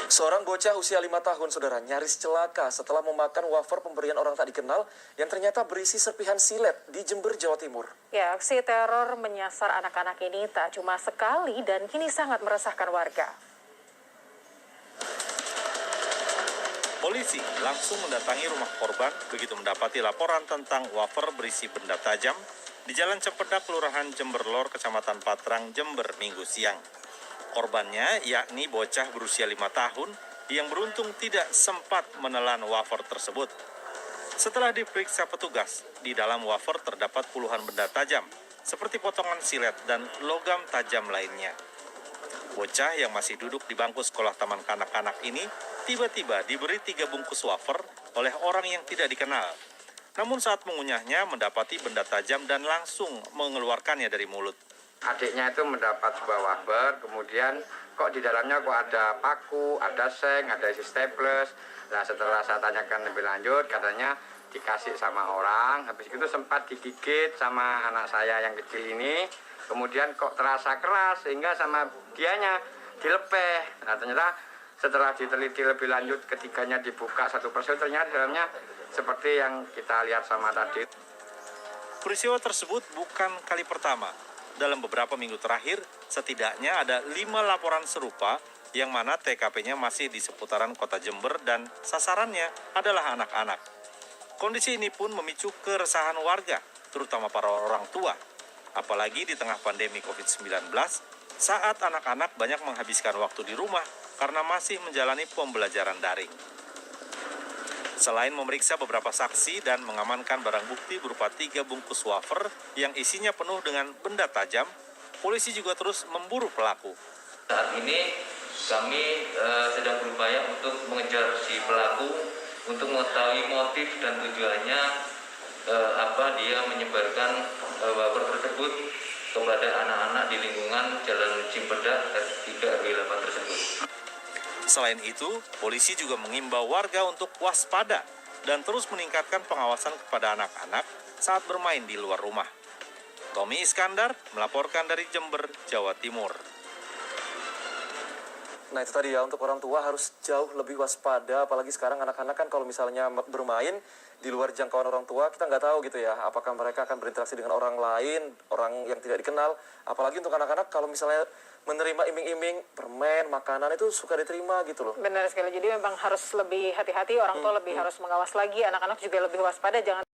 Seorang bocah usia 5 tahun, saudara, nyaris celaka setelah memakan wafer pemberian orang tak dikenal yang ternyata berisi serpihan silet di Jember, Jawa Timur. Ya, aksi teror menyasar anak-anak ini tak cuma sekali dan kini sangat meresahkan warga. Polisi langsung mendatangi rumah korban begitu mendapati laporan tentang wafer berisi benda tajam di Jalan Cempedak, Kelurahan Jember Lor, Kecamatan Patrang, Jember, Minggu siang. Korbannya yakni bocah berusia 5 tahun yang beruntung tidak sempat menelan wafer tersebut. Setelah diperiksa petugas, di dalam wafer terdapat puluhan benda tajam seperti potongan silet dan logam tajam lainnya. Bocah yang masih duduk di bangku sekolah taman kanak-kanak ini tiba-tiba diberi 3 bungkus wafer oleh orang yang tidak dikenal. Namun saat mengunyahnya mendapati benda tajam dan langsung mengeluarkannya dari mulut. Adiknya itu mendapat sebuah wafer, kemudian kok di dalamnya kok ada paku, ada seng, ada isi staples. Nah setelah saya tanyakan lebih lanjut, katanya dikasih sama orang, habis itu sempat digigit sama anak saya yang kecil ini. Kemudian kok terasa keras sehingga sama dianya dilepeh. Nah ternyata setelah diteliti lebih lanjut, ketiganya dibuka satu persatu, ternyata dalamnya seperti yang kita lihat sama tadi. Peristiwa tersebut bukan kali pertama. Dalam beberapa minggu terakhir, setidaknya ada 5 laporan serupa yang mana TKP-nya masih di seputaran kota Jember dan sasarannya adalah anak-anak. Kondisi ini pun memicu keresahan warga, terutama para orang tua. Apalagi di tengah pandemi COVID-19, saat anak-anak banyak menghabiskan waktu di rumah karena masih menjalani pembelajaran daring. Selain memeriksa beberapa saksi dan mengamankan barang bukti berupa 3 bungkus wafer yang isinya penuh dengan benda tajam, polisi juga terus memburu pelaku. Saat ini kami sedang berupaya untuk mengejar si pelaku untuk mengetahui motif dan tujuannya apa dia menyebarkan wafer tersebut kepada anak-anak di lingkungan Jalan Cimpedak R3 RW 8 tersebut. Selain itu, polisi juga mengimbau warga untuk waspada dan terus meningkatkan pengawasan kepada anak-anak saat bermain di luar rumah. Tommy Iskandar melaporkan dari Jember, Jawa Timur. Nah itu tadi ya, untuk orang tua harus jauh lebih waspada, apalagi sekarang anak-anak kan kalau misalnya bermain di luar jangkauan orang tua, kita nggak tahu gitu ya, apakah mereka akan berinteraksi dengan orang lain, orang yang tidak dikenal. Apalagi untuk anak-anak kalau misalnya menerima iming-iming, permen, makanan itu suka diterima gitu loh. Benar sekali, jadi memang harus lebih hati-hati, orang tua lebih harus mengawas lagi, anak-anak juga lebih waspada, jangan